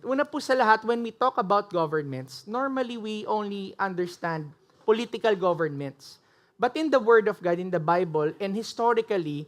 Una po sa lahat, when we talk about governments, normally we only understand political governments. But in the Word of God, in the Bible, and historically,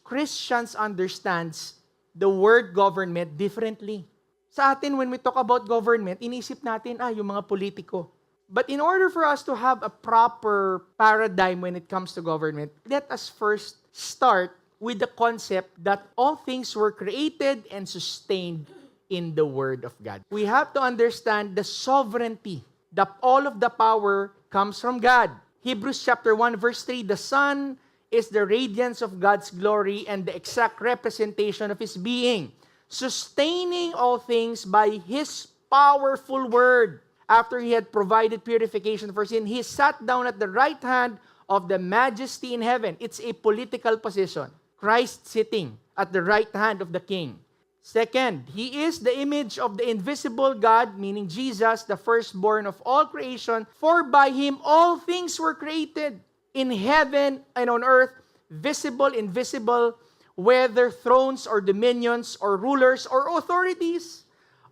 Christians understands the word government differently. Sa atin, when we talk about government, inisip natin, yung mga politiko. But in order for us to have a proper paradigm when it comes to government, let us first start with the concept that all things were created and sustained in the Word of God. We have to understand the sovereignty, that all of the power comes from God. Hebrews chapter 1 verse 3, the Son is the radiance of God's glory and the exact representation of His being, sustaining all things by His powerful word. After He had provided purification for sin, He sat down at the right hand of the majesty in heaven. It's a political position. Christ sitting at the right hand of the King. Second, He is the image of the invisible God, meaning Jesus, the firstborn of all creation, for by Him all things were created, in heaven and on earth, visible, invisible, whether thrones or dominions or rulers or authorities.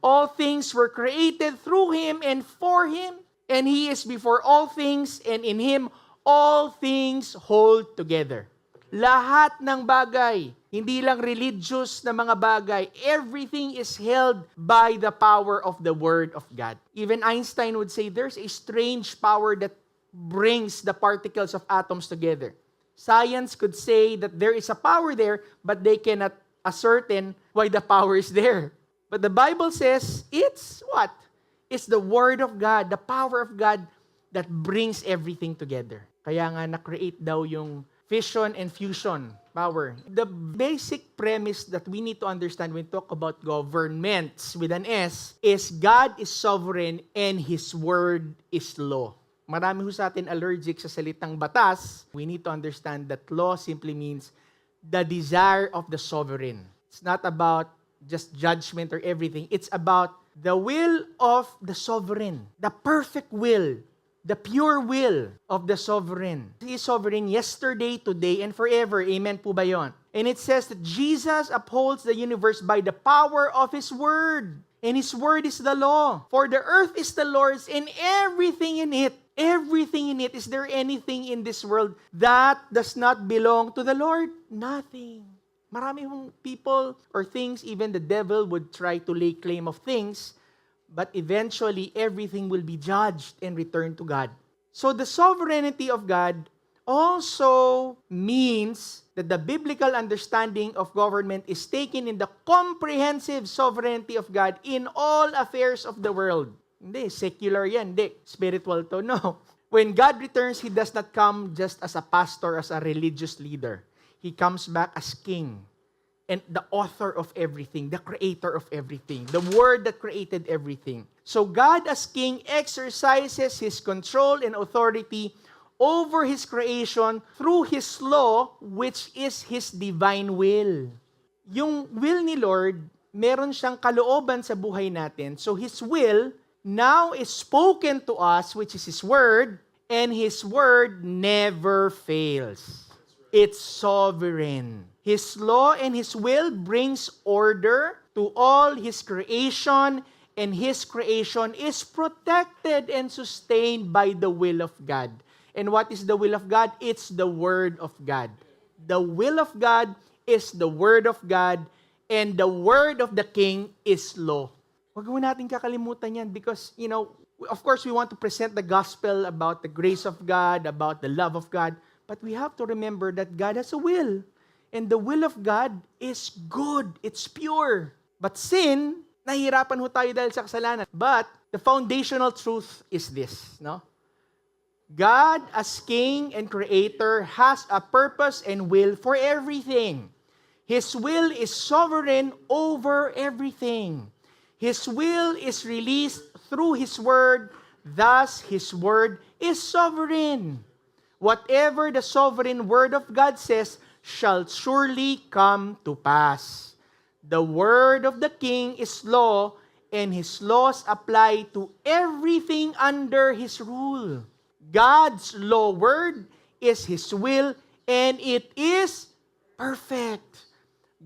All things were created through Him and for Him, and He is before all things, and in Him all things hold together. Lahat ng bagay, hindi lang religious na mga bagay, everything is held by the power of the Word of God. Even Einstein would say there's a strange power that brings the particles of atoms together. Science could say that there is a power there, but they cannot ascertain why the power is there. But the Bible says it's what? It's the Word of God, the power of God that brings everything together. Kaya nga na-create daw yung fission and fusion power. The basic premise that we need to understand when we talk about governments with an S is God is sovereign and His Word is law. Marami ho sa atin allergic sa salitang batas. We need to understand that law simply means the desire of the sovereign. It's not about just judgment or everything. It's about the will of the sovereign, the perfect will, the pure will of the sovereign. He is sovereign yesterday, today, and forever. Amen po ba yun? And it says that Jesus upholds the universe by the power of His Word. And His Word is the law. For the earth is the Lord's and everything in it. Everything in it. Is there anything in this world that does not belong to the Lord? Nothing. Marami people or things, even the devil would try to lay claim of things, but eventually everything will be judged and returned to God. So the sovereignty of God also means that the biblical understanding of government is taken in the comprehensive sovereignty of God in all affairs of the world. Hindi, secular yan. Hindi, spiritual to. No. When God returns, He does not come just as a pastor, as a religious leader. He comes back as King and the author of everything, the creator of everything, the Word that created everything. So God as King exercises His control and authority over His creation through His law, which is His divine will. Yung will ni Lord, meron siyang kalooban sa buhay natin. So His will now is spoken to us, which is His Word, and His Word never fails. It's sovereign. His law and His will brings order to all His creation, and His creation is protected and sustained by the will of God. And what is the will of God? It's the Word of God. The will of God is the Word of God, and the Word of the King is law. Huwag mo natin kakalimutan yan because, of course, we want to present the gospel about the grace of God, about the love of God, but we have to remember that God has a will. And the will of God is good. It's pure. But sin, nahihirapan ho tayo dahil sa kasalanan. But the foundational truth is this, no? God as King and Creator has a purpose and will for everything. His will is sovereign over everything. His will is released through His Word. Thus, His Word is sovereign. Whatever the sovereign Word of God says shall surely come to pass. The Word of the King is law, and His laws apply to everything under His rule. God's law word is His will, and it is perfect.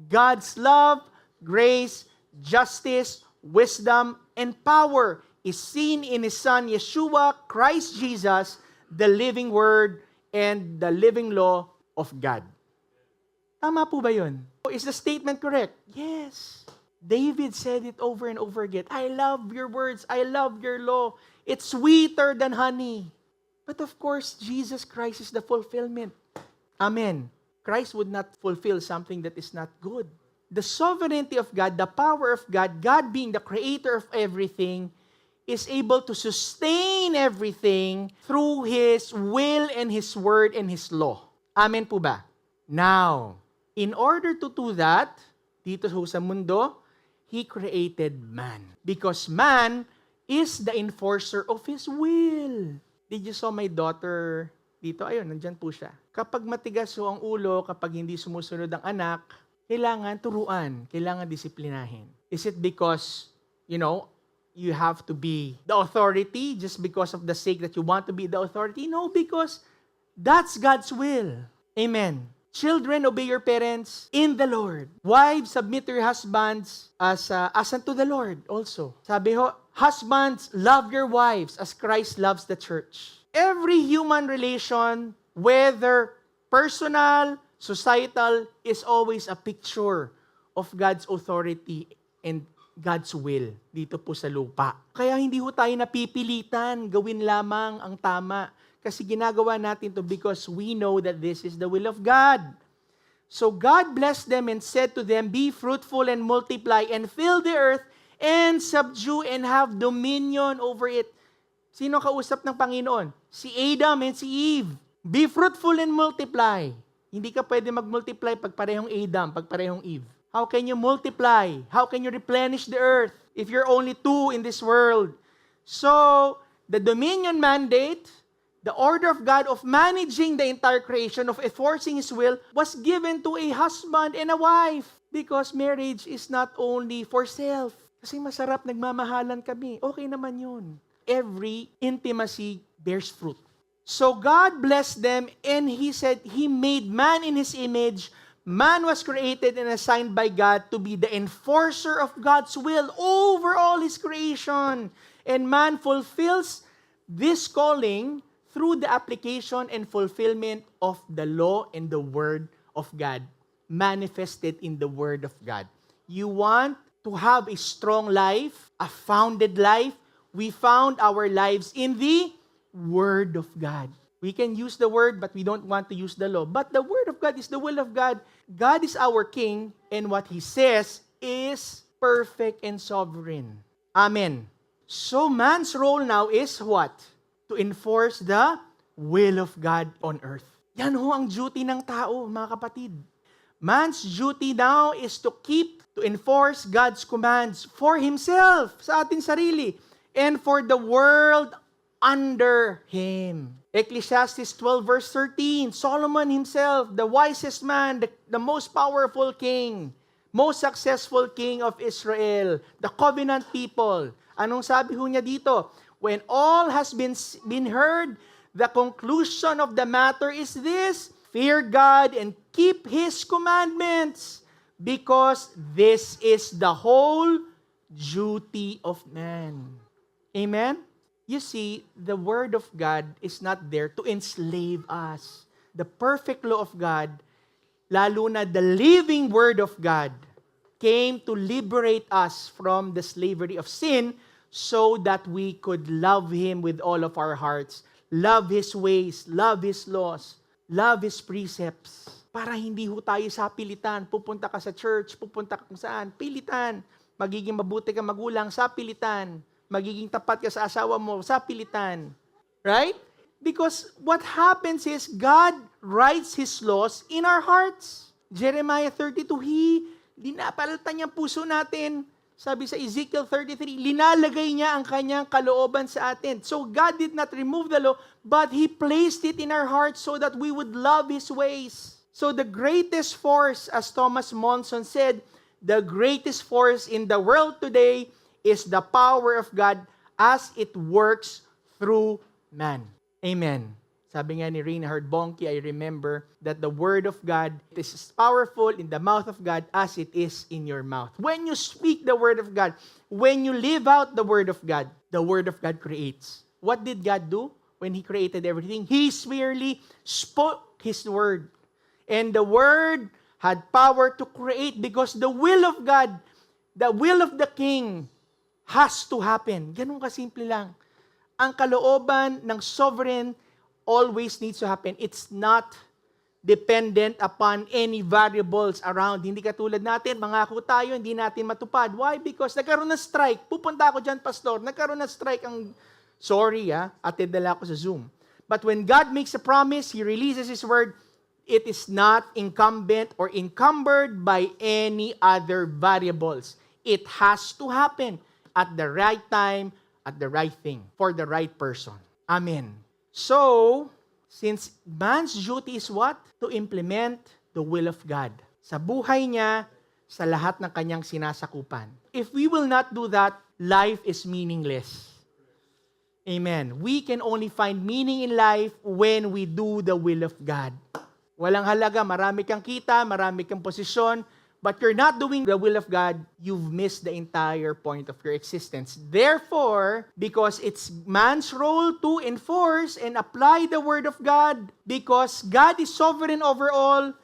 God's love, grace, justice, wisdom, and power is seen in His Son, Yeshua, Christ Jesus, the living Word and the living law of God. Tama po ba yun? Is the statement correct? Yes. David said it over and over again. I love your words. I love your law. It's sweeter than honey. But of course, Jesus Christ is the fulfillment. Amen. Christ would not fulfill something that is not good. The sovereignty of God, the power of God, God being the creator of everything, is able to sustain everything through His will and His word and His law. Amen po ba? Now, in order to do that, dito sa mundo, He created man. Because man is the enforcer of His will. Did you saw my daughter dito? Ayun, nandyan po siya. Kapag matigas ho ang ulo, kapag hindi sumusunod ang anak, kailangan turuan, kailangan disiplinahin. Is it because, you have to be the authority just because of the sake that you want to be the authority? No, because that's God's will. Amen. Children, obey your parents in the Lord. Wives, submit to your husbands as unto the Lord also. Sabi ho, husbands, love your wives as Christ loves the church. Every human relation, whether personal, societal, is always a picture of God's authority and God's will dito po sa lupa. Kaya hindi ho tayo napipilitan, gawin lamang ang tama. Kasi ginagawa natin to because we know that this is the will of God. So God blessed them and said to them, be fruitful and multiply and fill the earth and subdue and have dominion over it. Sino kausap ng Panginoon? Si Adam and si Eve. Be fruitful and multiply. Hindi ka pwede mag-multiply pag parehong Adam, pag parehong Eve. How can you multiply? How can you replenish the earth if you're only two in this world? So, the dominion mandate, the order of God of managing the entire creation, of enforcing His will, was given to a husband and a wife. Because marriage is not only for self. Kasi masarap, nagmamahalan kami. Okay naman yun. Every intimacy bears fruit. So God blessed them and He said, He made man in His image. Man was created and assigned by God to be the enforcer of God's will over all His creation. And man fulfills this calling through the application and fulfillment of the law and the Word of God, manifested in the Word of God. You want to have a strong life, a founded life? We found our lives in the Word of God. We can use the Word, but we don't want to use the law. But the Word of God is the will of God. God is our King, and what He says is perfect and sovereign. Amen. So man's role now is what? To enforce the will of God on earth. Yan ho ang duty ng tao, mga kapatid. Man's duty now is to enforce God's commands for himself, sa ating sarili, and for the world under him. Ecclesiastes 12 verse 13, Solomon himself, the wisest man, the most powerful king, most successful king of Israel, the covenant people. Anong sabi ho niya dito? When all has been heard, the conclusion of the matter is this: fear God and keep His commandments, because this is the whole duty of man. Amen? You see, the Word of God is not there to enslave us. The perfect law of God, lalo na the living Word of God, came to liberate us from the slavery of sin, so that we could love Him with all of our hearts, love His ways, love His laws, love His precepts. Para hindi ho tayo sa pilitan. Pupunta ka sa church, pupunta ka kung saan, pilitan. Magiging mabuti ka magulang, sa pilitan. Magiging tapat ka sa asawa mo, sa pilitan. Right? Because what happens is God writes His laws in our hearts. Jeremiah 32, linapalitan niya puso natin. Sabi sa Ezekiel 33, linalagay niya ang kanyang kalooban sa atin. So God did not remove the law, but He placed it in our hearts so that we would love His ways. So the greatest force, as Thomas Monson said, the greatest force in the world today is the power of God as it works through man. Amen. Sabi nga ni Reinhard Bonnke, I remember that the Word of God is as powerful in the mouth of God as it is in your mouth. When you speak the Word of God, when you live out the Word of God creates. What did God do when He created everything? He merely spoke His Word. And the Word had power to create because the will of God, the will of the King, has to happen. Ganun kasimple lang. Ang kalooban ng sovereign always needs to happen. It's not dependent upon any variables around. Hindi katulad natin, mangako tayo, hindi natin matupad. Why? Because nagkaroon ng strike. Pupunta ako dyan, pastor. Nagkaroon ng strike sorry, atid nila ako sa Zoom. But when God makes a promise, He releases His word, it is not incumbent or encumbered by any other variables. It has to happen at the right time, at the right thing, for the right person. Amen. So, since man's duty is what? To implement the will of God. Sa buhay niya, sa lahat ng kanyang sinasakupan. If we will not do that, life is meaningless. Amen. We can only find meaning in life when we do the will of God. Walang halaga, marami kang kita, marami kang posisyon, but you're not doing the will of God, you've missed the entire point of your existence. Therefore, because it's man's role to enforce and apply the word of God, because God is sovereign over all,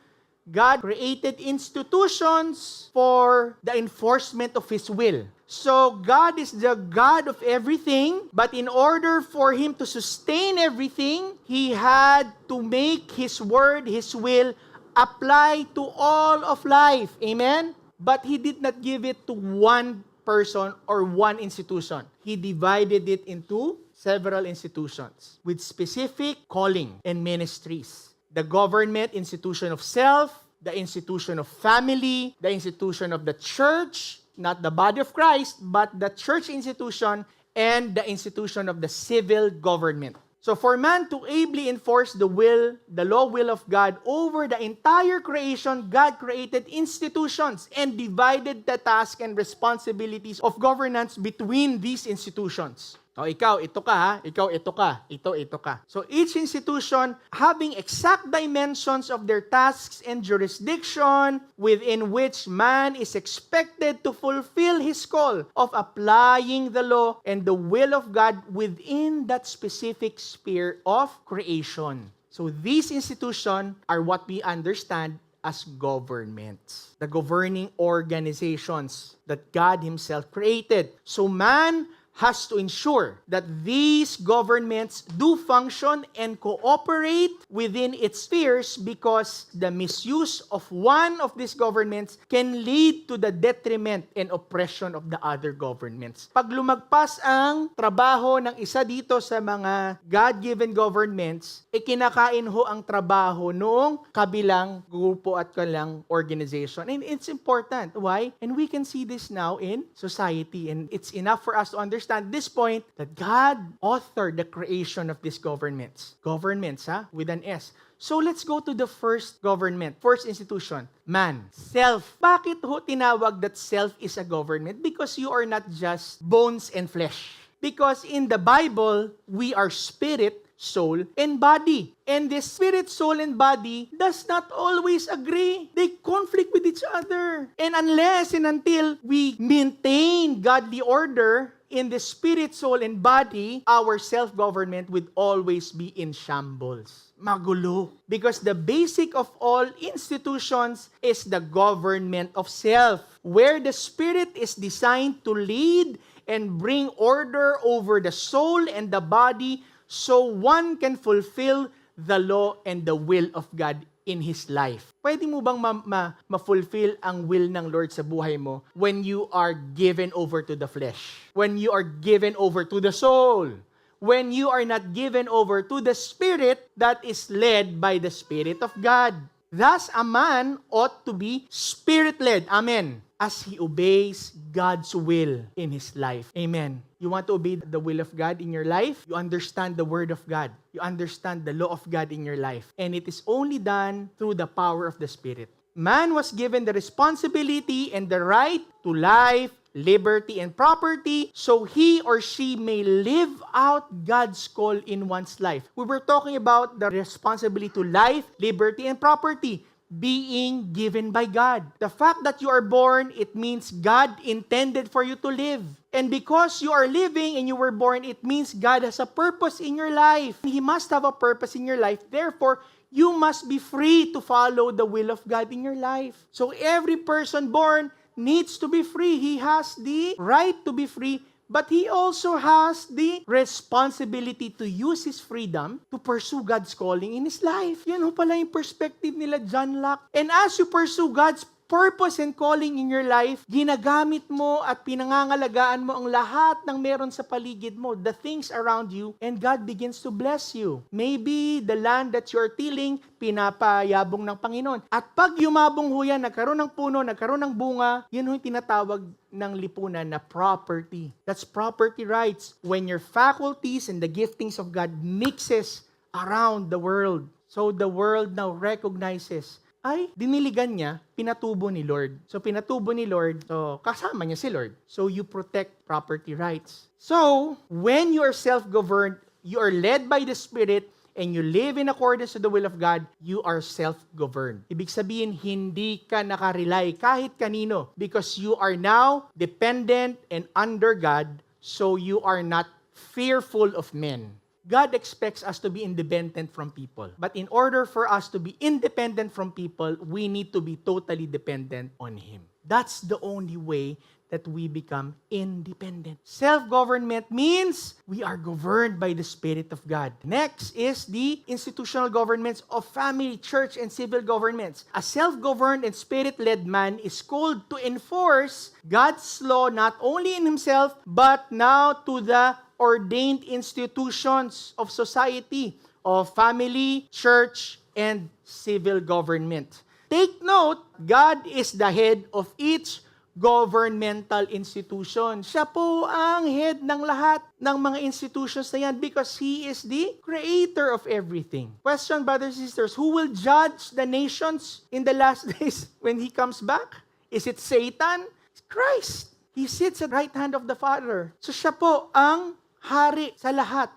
God created institutions for the enforcement of His will. So, God is the God of everything, but in order for Him to sustain everything, He had to make His word, His will, apply to all of life. Amen? But He did not give it to one person or one institution. He divided it into several institutions with specific calling and ministries. The government institution of self, the institution of family, the institution of the church, not the body of Christ, but the church institution, and the institution of the civil government. So for man to ably enforce the law will of God over the entire creation, God created institutions and divided the task and responsibilities of governance between these institutions. O ikaw, ito ka ha. Ikaw, ito ka. Ito ka. So each institution having exact dimensions of their tasks and jurisdiction within which man is expected to fulfill his call of applying the law and the will of God within that specific sphere of creation. So these institutions are what we understand as governments, the governing organizations that God Himself created. So man has to ensure that these governments do function and cooperate within its spheres because the misuse of one of these governments can lead to the detriment and oppression of the other governments. Pag lumagpas ang trabaho ng isa dito sa mga God-given governments, kinakain ho ang trabaho noong kabilang grupo at kanilang organization. And it's important. Why? And we can see this now in society. And it's enough for us to understand this point that God authored the creation of these governments. Governments, with an S. So let's go to the first government, first institution, man. Self. Bakit ho tinawag that self is a government? Because you are not just bones and flesh. Because in the Bible, we are spirit, soul, and body. And the spirit, soul, and body does not always agree. They conflict with each other. And unless and until we maintain godly order in the spirit, soul, and body, our self-government would always be in shambles. Magulo. Because the basic of all institutions is the government of self, where the spirit is designed to lead and bring order over the soul and the body so one can fulfill the law and the will of God in his life. Pwede mo bang ma-fulfill ang will ng Lord sa buhay mo when you are given over to the flesh? When you are given over to the soul? When you are not given over to the Spirit that is led by the Spirit of God? Thus, a man ought to be Spirit-led. Amen. As he obeys God's will in his life. Amen. You want to obey the will of God in your life? You understand the Word of God. You understand the law of God in your life. And it is only done through the power of the Spirit. Man was given the responsibility and the right to life, liberty, and property, so he or she may live out God's call in one's life. We were talking about the responsibility to life, liberty, and property being given by God. The fact that you are born, it means God intended for you to live. And because you are living and you were born, it means God has a purpose in your life. He must have a purpose in your life. Therefore, you must be free to follow the will of God in your life. So every person born needs to be free. He has the right to be free, but he also has the responsibility to use his freedom to pursue God's calling in his life. Yan ho pala yung perspective nila John Locke. And as you pursue God's purpose and calling in your life, ginagamit mo at pinangangalagaan mo ang lahat ng meron sa paligid mo, the things around you, and God begins to bless you. Maybe the land that you're tilling, pinapayabong ng Panginoon. At pag yumabong ho yan, nagkaroon ng puno, nagkaroon ng bunga, yun ho yung tinatawag ng lipunan na property. That's property rights. When your faculties and the giftings of God mixes around the world. So the world now recognizes, ay, diniligan niya, pinatubo ni Lord. So, pinatubo ni Lord, so, kasama niya si Lord. So, you protect property rights. So, when you are self-governed, you are led by the Spirit, and you live in accordance to the will of God, you are self-governed. Ibig sabihin, hindi ka nakarely kahit kanino because you are now dependent and under God, so you are not fearful of men. God expects us to be independent from people. But in order for us to be independent from people, we need to be totally dependent on Him. That's the only way that we become independent. Self-government means we are governed by the Spirit of God. Next is the institutional governments of family, church, and civil governments. A self-governed and Spirit-led man is called to enforce God's law not only in himself, but now to the ordained institutions of society, of family, church, and civil government. Take note, God is the head of each governmental institution. Siya po ang head ng lahat ng mga institutions na yan because He is the creator of everything. Question, brothers and sisters, who will judge the nations in the last days when He comes back? Is it Satan? It's Christ. He sits at the right hand of the Father. So siya po ang hari sa lahat.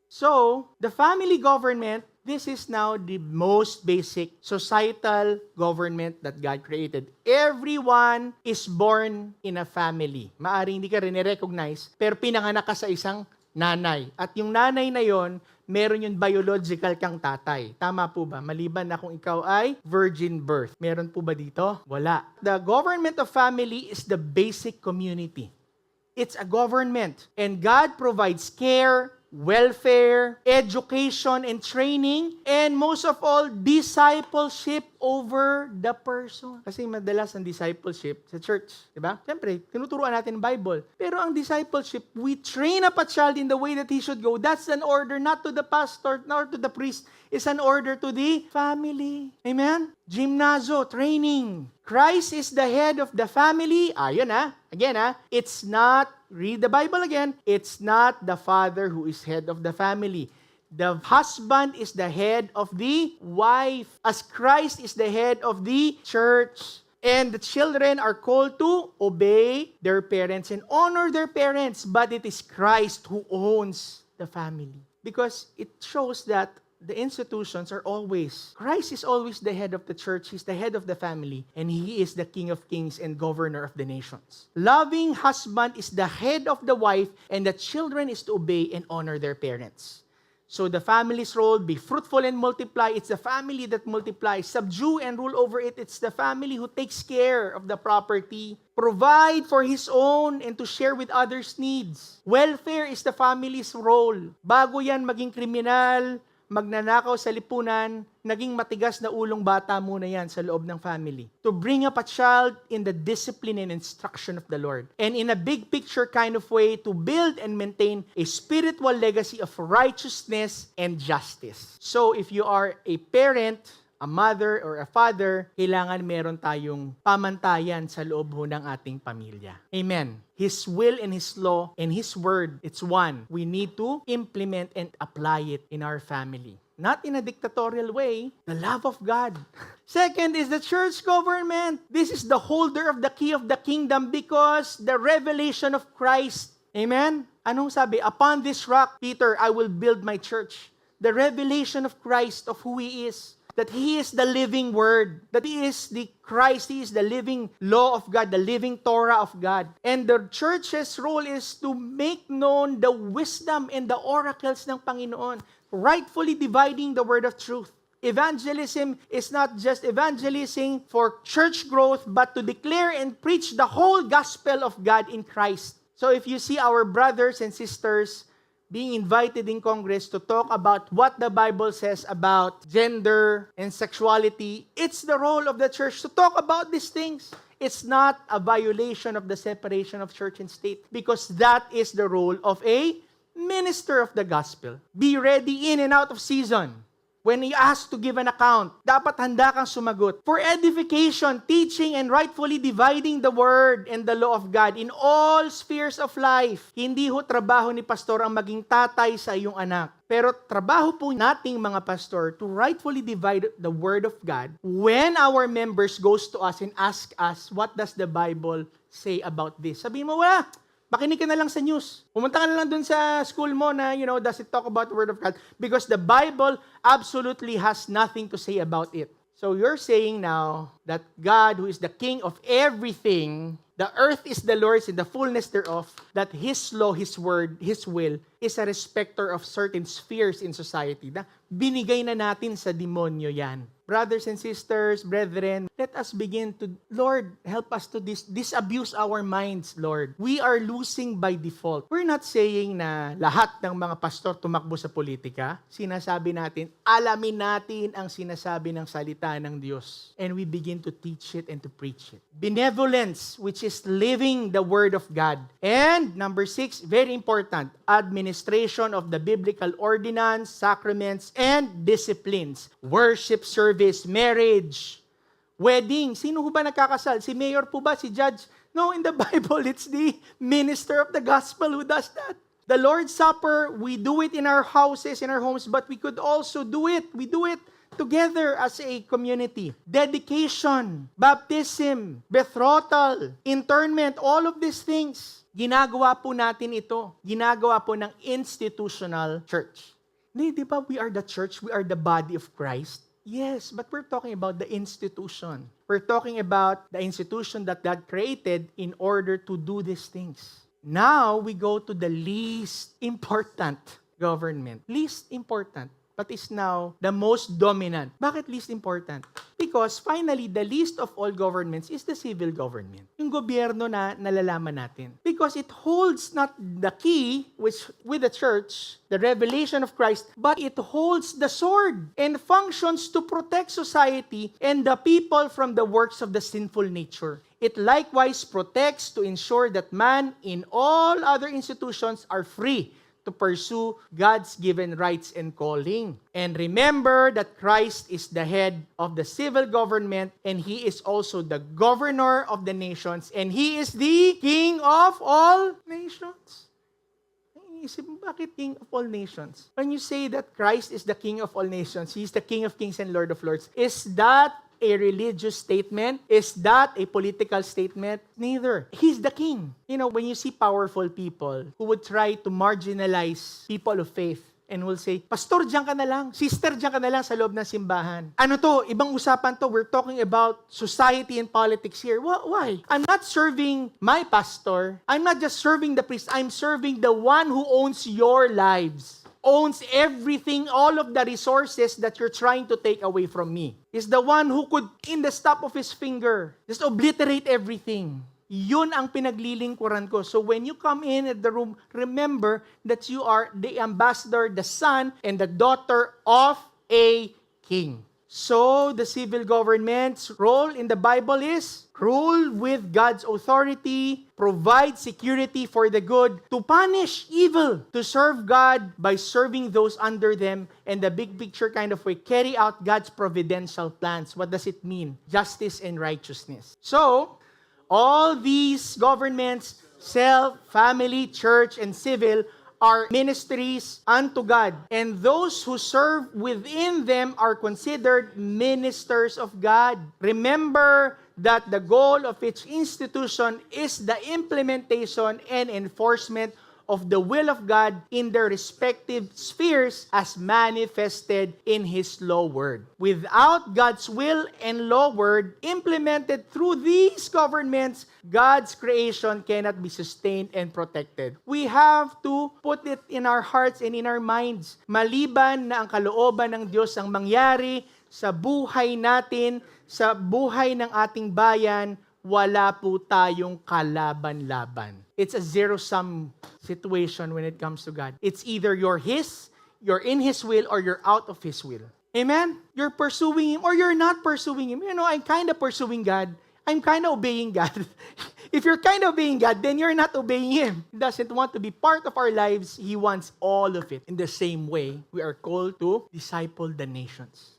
So, the family government, this is now the most basic societal government that God created. Everyone is born in a family. Maaring hindi ka rin i-recognize, pero pinanganak ka sa isang nanay. At yung nanay na yon, meron yung biological kang tatay. Tama po ba? Maliban na kung ikaw ay virgin birth. Meron po ba dito? Wala. The government of family is the basic community. It's a government. And God provides care, welfare, education, and training, and most of all, discipleship over the person. Kasi madalas ang discipleship sa church, di ba? Siyempre, tinuturuan natin ang Bible. Pero ang discipleship, we train up a child in the way that he should go. That's an order not to the pastor, nor to the priest. It's an order to the family. Amen? Gymnasio, training. Christ is the head of the family. Ayun Again it's not, read the Bible again, it's not the father who is head of the family. The husband is the head of the wife, as Christ is the head of the church. And the children are called to obey their parents and honor their parents, but it is Christ who owns the family. Because it shows that the institutions are always, Christ is always the head of the church, He's the head of the family, and He is the King of Kings and governor of the nations. Loving husband is the head of the wife, and the children is to obey and honor their parents. So the family's role, be fruitful and multiply. It's the family that multiplies. Subdue and rule over it. It's the family who takes care of the property. Provide for his own and to share with others' needs. Welfare is the family's role. Bago yan maging kriminal, magnanakaw sa lipunan, naging matigas na ulong bata muna yan sa loob ng family. To bring up a child in the discipline and instruction of the Lord. And in a big picture kind of way, to build and maintain a spiritual legacy of righteousness and justice. So if you are a parent, a mother, or a father, kailangan meron tayong pamantayan sa loob ho ng ating pamilya. Amen. His will and His law and His word, it's one. We need to implement and apply it in our family. not in a dictatorial way, the love of God. Second is the church government. This is the holder of the key of the kingdom because the revelation of Christ. Amen? Anong sabi? Upon this rock, Peter, I will build my church. The revelation of Christ, of who He is. That He is the living Word. That He is the Christ. He is the living law of God, the living Torah of God. And the church's role is to make known the wisdom and the oracles ng Panginoon, rightfully dividing the word of truth. Evangelism is not just evangelizing for church growth, but to declare and preach the whole gospel of God in Christ. So if you see our brothers and sisters being invited in Congress to talk about what the Bible says about gender and sexuality, it's the role of the church to talk about these things. It's not a violation of the separation of church and state because that is the role of a minister of the gospel. Be ready in and out of season. When he asked to give an account, dapat handa kang sumagot. For edification, teaching, and rightfully dividing the word and the law of God in all spheres of life. Hindi ho trabaho ni pastor ang maging tatay sa iyong anak. Pero trabaho po nating mga pastor to rightfully divide the word of God when our members goes to us and ask us, what does the Bible say about this? Sabihin mo, wala. Makinig ka na lang sa news. Pumunta ka na lang dun sa school mo na, does it talk about the Word of God? Because the Bible absolutely has nothing to say about it. So you're saying now that God, who is the King of everything, the earth is the Lord's and the fullness thereof, that His law, His word, His will, is a respecter of certain spheres in society. Na binigay na natin sa demonyo yan. Brothers and sisters, brethren, let us begin to, Lord, help us to disabuse our minds, Lord. We are losing by default. We're not saying na lahat ng mga pastor tumakbo sa politika. Sinasabi natin, alamin natin ang sinasabi ng salita ng Diyos. And we begin to teach it and to preach it. Benevolence, which is living the Word of God. And number 6, very important, administration of the biblical ordinance, sacraments, and disciplines. Worship, service, marriage, wedding. Sino ho ba nagkakasal? Si mayor po ba? Si judge? No, in the Bible, it's the minister of the gospel who does that. The Lord's Supper, we do it in our houses, in our homes, but we could also do it. We do it together as a community. Dedication, baptism, betrothal, internment, all of these things. Ginagawa po natin ito. Ginagawa po ng institutional church. Di ba we are the church, we are the body of Christ? Yes, but we're talking about the institution. We're talking about the institution that God created in order to do these things. Now, we go to the least important government. Least important, but is now the most dominant. Bakit least important? Because finally, the least of all governments is the civil government. Yung gobyerno na nalalaman natin. Because it holds not the key, which with the church, the revelation of Christ, but it holds the sword and functions to protect society and the people from the works of the sinful nature. It likewise protects to ensure that man in all other institutions are free to pursue God's given rights and calling. And remember that Christ is the head of the civil government and He is also the governor of the nations and He is the King of all nations. Isip mo, bakit King of all nations? When you say that Christ is the King of all nations, He is the King of kings and Lord of lords, is that a religious statement? Is that a political statement? Neither. He's the king. When you see powerful people who would try to marginalize people of faith and will say, Pastor, diyan ka na lang. Sister, diyan ka na lang sa loob ng simbahan. Ano to? Ibang usapan to. We're talking about society and politics here. Why? I'm not serving my pastor. I'm not just serving the priest. I'm serving the one who owns your lives. Owns everything, all of the resources that you're trying to take away from me. Is the one who could, in the snap of His finger, just obliterate everything. Yun ang pinaglilingkuran ko. So when you come in at the room, remember that you are the ambassador, the son, and the daughter of a king. So the civil government's role in the Bible is rule with God's authority, provide security for the good, to punish evil, to serve God by serving those under them, and the big picture kind of way, carry out God's providential plans. What does it mean? Justice and righteousness. So, all these governments, self, family, church, and civil, are ministries unto God, and those who serve within them are considered ministers of God. Remember that the goal of each institution is the implementation and enforcement of the will of God in their respective spheres as manifested in His law word. Without God's will and law word implemented through these governments, God's creation cannot be sustained and protected. We have to put it in our hearts and in our minds. Maliban na ang kalooban ng Diyos ang mangyari sa buhay natin, sa buhay ng ating bayan, wala po tayong kalaban-laban. It's a zero-sum situation when it comes to God. It's either you're in His will, or you're out of His will. Amen? You're pursuing Him or you're not pursuing Him. You know, I'm kind of pursuing God. I'm kind of obeying God. If you're kind of obeying God, then you're not obeying Him. He doesn't want to be part of our lives. He wants all of it. In the same way, we are called to disciple the nations.